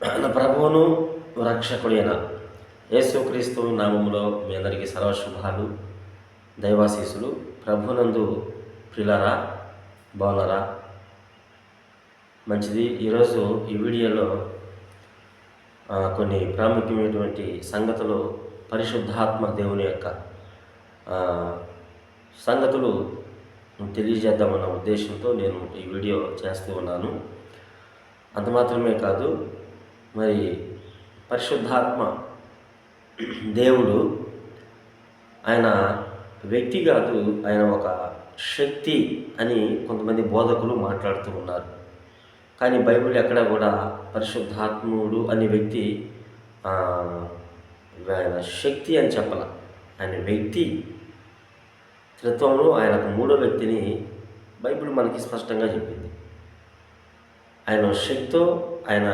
నా ప్రభువును రక్షకుడైన యేసుక్రీస్తు నామములో మీ అందరికీ సర్వశుభాలు, దైవాశీసులు. ప్రభునందు ప్రియులారా, బాగున్నారా? మంచిది. ఈరోజు ఈ వీడియోలో కొన్ని ప్రాముఖ్యమైనటువంటి సంగతులు, పరిశుద్ధాత్మ దేవుని యొక్క సంగతులు తెలియజేద్దామన్న ఉద్దేశంతో నేను ఈ వీడియో చేస్తూ ఉన్నాను. అంత మాత్రమే కాదు, మరి పరిశుద్ధాత్మ దేవుడు ఆయన వ్యక్తి కాదు, ఆయన ఒక శక్తి అని కొంతమంది బోధకులు మాట్లాడుతూ ఉన్నారు. కానీ బైబిల్ ఎక్కడ కూడా పరిశుద్ధాత్ముడు అనే వ్యక్తి ఆయన శక్తి అని చెప్పాల. ఆయన వ్యక్తి త్రిత్వంలో ఆయనకు మూడో వ్యక్తిని బైబిల్ మనకి స్పష్టంగా చెప్పింది. ఆయన శక్తితో ఆయన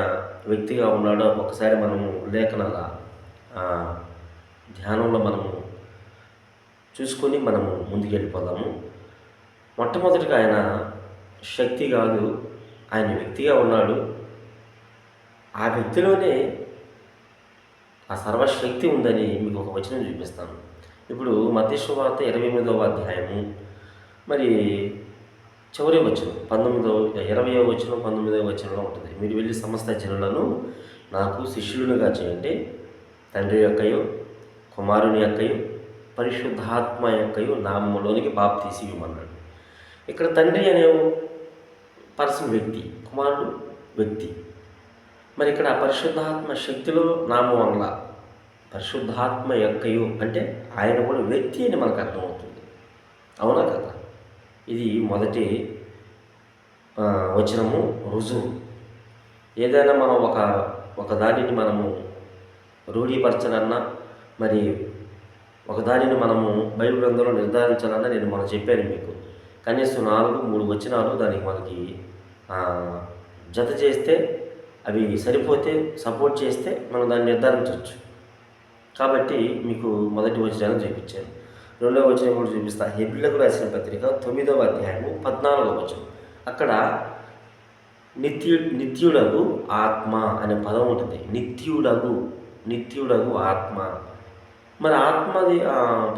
వ్యక్తిగా ఉన్నాడో ఒకసారి మనము లేఖనాల ధ్యానంలో మనము చూసుకొని మనము ముందుకెళ్ళిపోదాము. మొట్టమొదటిగా ఆయన శక్తి కాదు, ఆయన వ్యక్తిగా ఉన్నాడు. ఆ వ్యక్తిలోనే ఆ సర్వశక్తి ఉందని మీకు ఒక వచనం చూపిస్తాను. ఇప్పుడు మత్తయి సువార్త 28వ అధ్యాయము మరి చివరి వచనం 20వ వచనం 19వ వచనంలో ఉంటుంది. మీరు వెళ్ళి సమస్త జనులను నాకు శిష్యులుగా చేయండి, తండ్రి యొక్కయు కుమారుని యొక్కయు పరిశుద్ధాత్మ యొక్కయు నామములోనికి బాప్తీసి ఇవ్వమన్నాడు. ఇక్కడ తండ్రి అనే పర్సన్ వ్యక్తి, కుమారుడు వ్యక్తి. మరి ఇక్కడ పరిశుద్ధాత్మ శక్తిలో నామం వల్ల పరిశుద్ధాత్మ యొక్కయు అంటే ఆయన కూడా వ్యక్తి అని మనకు అర్థమవుతుంది. అవునా కదా? ఇది మొదటి వచనము రుజువు. ఏదైనా మనం ఒక దానిని మనము రూఢీపరచాలన్నా, మరి ఒక దానిని మనము బైబిల్ గ్రంథంలో నిర్ధారించాలన్నా నేను మనం చెప్పాను మీకు. కనీసం 3 వచనాలు దానికి మనకి జత చేస్తే, అవి సరిపోతే సపోర్ట్ చేస్తే మనం దాన్ని నిర్ధారించవచ్చు. కాబట్టి మీకు మొదటి వచనాన్ని చూపించాను. 2వ వచనం కూడా చూపిస్తా. హెబ్రీయులకు రాసిన పత్రిక 9వ అధ్యాయము 14వ వచనం. అక్కడ నిత్యుడగు ఆత్మ అనే పదం ఉంటుంది. నిత్యుడగు ఆత్మ. మరి ఆత్మది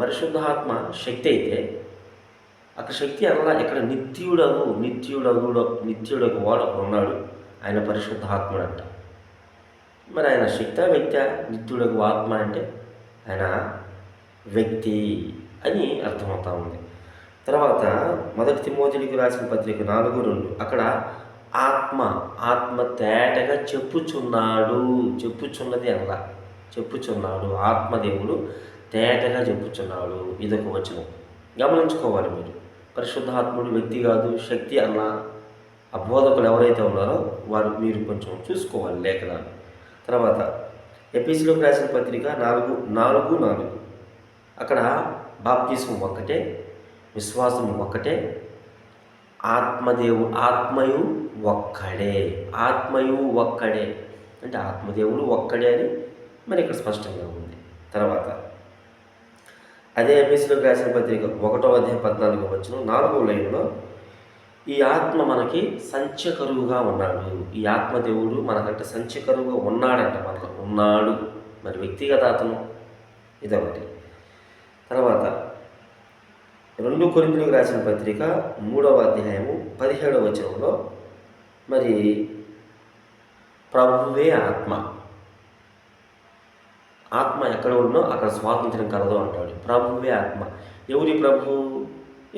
పరిశుద్ధ ఆత్మ శక్తి అయితే అక్కడ శక్తి అనలా, ఇక్కడ నిత్యుడగు వాడు అక్కడ ఉన్నాడు. ఆయన పరిశుద్ధాత్ముడు అంట. మరి ఆయన శక్తి వ్యక్తి, నిత్యుడగు ఆత్మ అంటే ఆయన వ్యక్తి అని అర్థమవుతా ఉంది. తర్వాత 1 తిమోతికి రాసిన పత్రిక 4:2 అక్కడ ఆత్మ తేటగా చెప్పుచున్నది అనలా, చెప్పుచున్నాడు. ఆత్మదేవుడు తేటగా చెప్పుచున్నాడు. ఇదొక వచనం గమనించుకోవాలి మీరు. పరిశుద్ధాత్ముడు వ్యక్తి కాదు, శక్తి అన్న బోధకులు ఎవరైతే ఉన్నారో వారు మీరు కొంచెం చూసుకోవాలి లేఖనాలు. తర్వాత ఎఫెసీయులకు రాసిన పత్రిక 4:4 అక్కడ బాప్తిస్మం ఒక్కటే, విశ్వాసం ఒక్కటే, ఆత్మయు ఒక్కడే అంటే ఆత్మదేవుడు ఒక్కడే అని మరి ఇక్కడ స్పష్టంగా ఉంది. తర్వాత అదే ఎఫెసీయులకు రాసిన పత్రిక 1వ అధ్యాయం 14వ వచనం 4వ లైన్లో ఈ ఆత్మ మనకి సంచకరువుగా ఉన్నాడు. ఈ ఆత్మదేవుడు మనకంటే సంచకరువుగా ఉన్నాడంట, మనలో ఉన్నాడు. మరి వ్యక్తిగత అతను ఇదొకటి. తర్వాత 2 కొరింథీయులకు రాసిన పత్రిక 3వ అధ్యాయము 17వ వచనంలో మరి ప్రభువే ఆత్మ ఎక్కడ ఉన్నో అక్కడ స్వాతంత్ర్యం కలదు అంటాడు. ప్రభువే ఆత్మ. ఎవరి ప్రభు?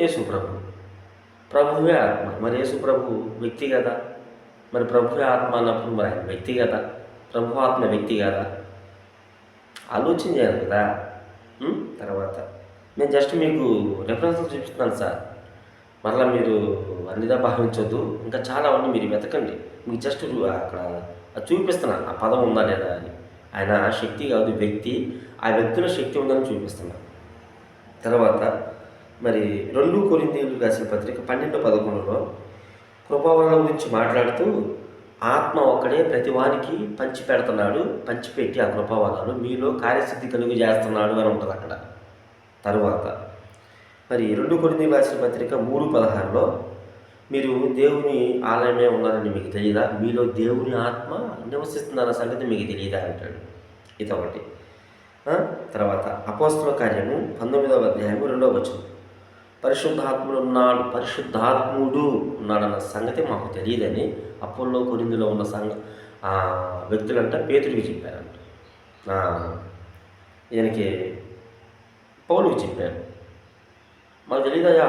యేసు ప్రభు. ప్రభువే ఆత్మ. మరి యేసు ప్రభు వ్యక్తి కదా. మరి ప్రభువే ఆత్మ అన్నప్పుడు మరి ఆయన వ్యక్తి కదా, ప్రభు ఆత్మ వ్యక్తి కదా. ఆలోచన చేయాలి కదా. తర్వాత నేను జస్ట్ మీకు రెఫరెన్స్లు చూపిస్తున్నాను సార్. మరలా మీరు అన్నిదా భావించొద్దు. ఇంకా చాలా ఉంది, మీరు వెతకండి. మీకు జస్ట్ అక్కడ చూపిస్తున్నాను ఆ పదం ఉందా లేదా అని. ఆయన శక్తి కాదు, వ్యక్తి. ఆ వ్యక్తిలో శక్తి ఉందని చూపిస్తున్నాను. తర్వాత మరి 2 కొరింథీయులకు రాసిన పత్రిక 12:11 కృపావరణ గురించి మాట్లాడుతూ ఆత్మ ఒక్కడే ప్రతి వానికి పంచిపెట్టి ఆ కృపావరాలు మీలో కార్యసిద్ధి కలుగు చేస్తున్నాడు అని ఉంటుంది అక్కడ. తర్వాత మరి 2 కొరింథీయులకు రాసిన పత్రిక 3:16 మీరు దేవుని ఆలయమే ఉన్నారని మీకు తెలియదా? మీలో దేవుని ఆత్మ నివసిస్తుందన్న సంగతి మీకు తెలియదా అంటాడు. ఇదొకటి. తర్వాత అపోస్తల కార్యము 19వ అధ్యాయము 2వ వచనం. పరిశుద్ధాత్ముడు ఉన్నాడన్న సంగతి మాకు తెలియదని అపోల్లో కొరింథీలో ఉన్న వ్యక్తులంట పేతుడికి చెప్పారంట. ఈయనకి పౌలుకి చెప్పారు. మాకు తెలియదయా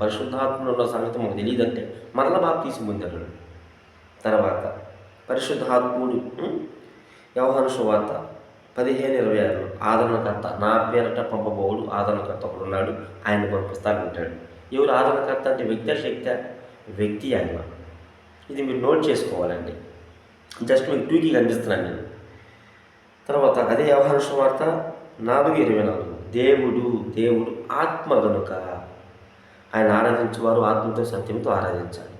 పరిశుద్ధాత్ముడు ఉన్న సంగతి మాకు తెలియదంటే మరల బాప్తీసం పొందాడు. తర్వాత పరిశుద్ధాత్ముడు యోహాను సువార్త 15:26 ఆదరణకర్త, నా పేరట పంపబోవుడు ఆదరణకర్త ఒకడు ఉన్నాడు, ఆయన పంపిస్తానంటాడు. ఎవరు ఆదరణకర్త అంటే వ్యక్తి శక్తి? వ్యక్తి ఆయన. ఇది మీరు నోట్ చేసుకోవాలండి. జస్ట్ మీకు టూకి కనిపిస్తున్నాను నేను. తర్వాత అదే యోహాను సువార్త 4:24 దేవుడు ఆత్మ గనుక ఆయన ఆరాధించేవారు ఆత్మతో సత్యంతో ఆరాధించాలి.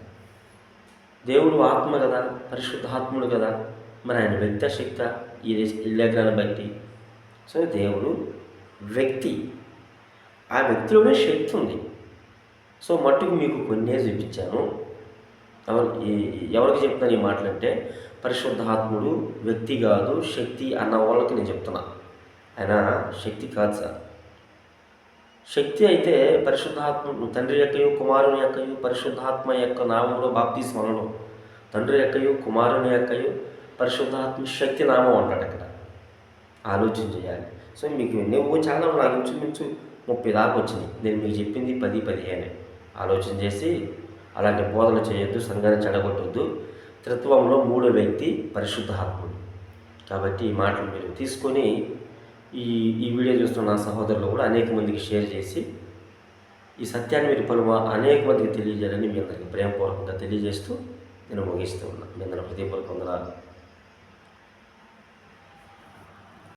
దేవుడు ఆత్మ కదా, పరిశుద్ధాత్ముడు కదా, మరి ఆయన వ్యక్తి శక్తి ఈ లేఖనాన్ని బట్టి. సో దేవుడు వ్యక్తి, ఆ వ్యక్తిలోనే శక్తి ఉంది. సో మట్టుకు మీకు కొన్నే చూపించాను. ఎవరికి చెప్తున్నాను ఈ మాటలంటే, పరిశుద్ధాత్ముడు వ్యక్తి కాదు శక్తి అన్న వాళ్ళకి నేను చెప్తున్నా. ఆయన శక్తి కాదు సార్. శక్తి అయితే పరిశుద్ధాత్మ తండ్రి యొక్కయు కుమారుని యొక్కయు పరిశుద్ధాత్మ యొక్క నామంలో బాప్తీసం అనడం. తండ్రి యొక్కయు కుమారుని యొక్కయు పరిశుద్ధాత్మ శక్తి నామం అంటాడు అక్కడ. ఆలోచన చేయాలి. సో మీకు నువ్వు చాలా నాకు ఇంచుమించు 30 దాకా వచ్చినాయి. నేను మీకు చెప్పింది 10-15. ఆలోచన చేసి అలాంటి బోధన చేయొద్దు, సంఘాన్ని చెడగొట్టొద్దు. త్రిత్వంలో 3వ వ్యక్తి పరిశుద్ధాత్ముడు. కాబట్టి ఈ మాటలు మీరు తీసుకొని ఈ వీడియో చూస్తున్న నా సహోదరులు కూడా అనేక మందికి షేర్ చేసి ఈ సత్యాన్ని మీరు అనేక మందికి తెలియజేయాలని మీ అందరికీ ప్రేమపూర్వకంగా తెలియజేస్తూ నేను ముగిస్తూ ఉన్నాను. మీ అందరూ హృదయపూర్వక వందనాలు.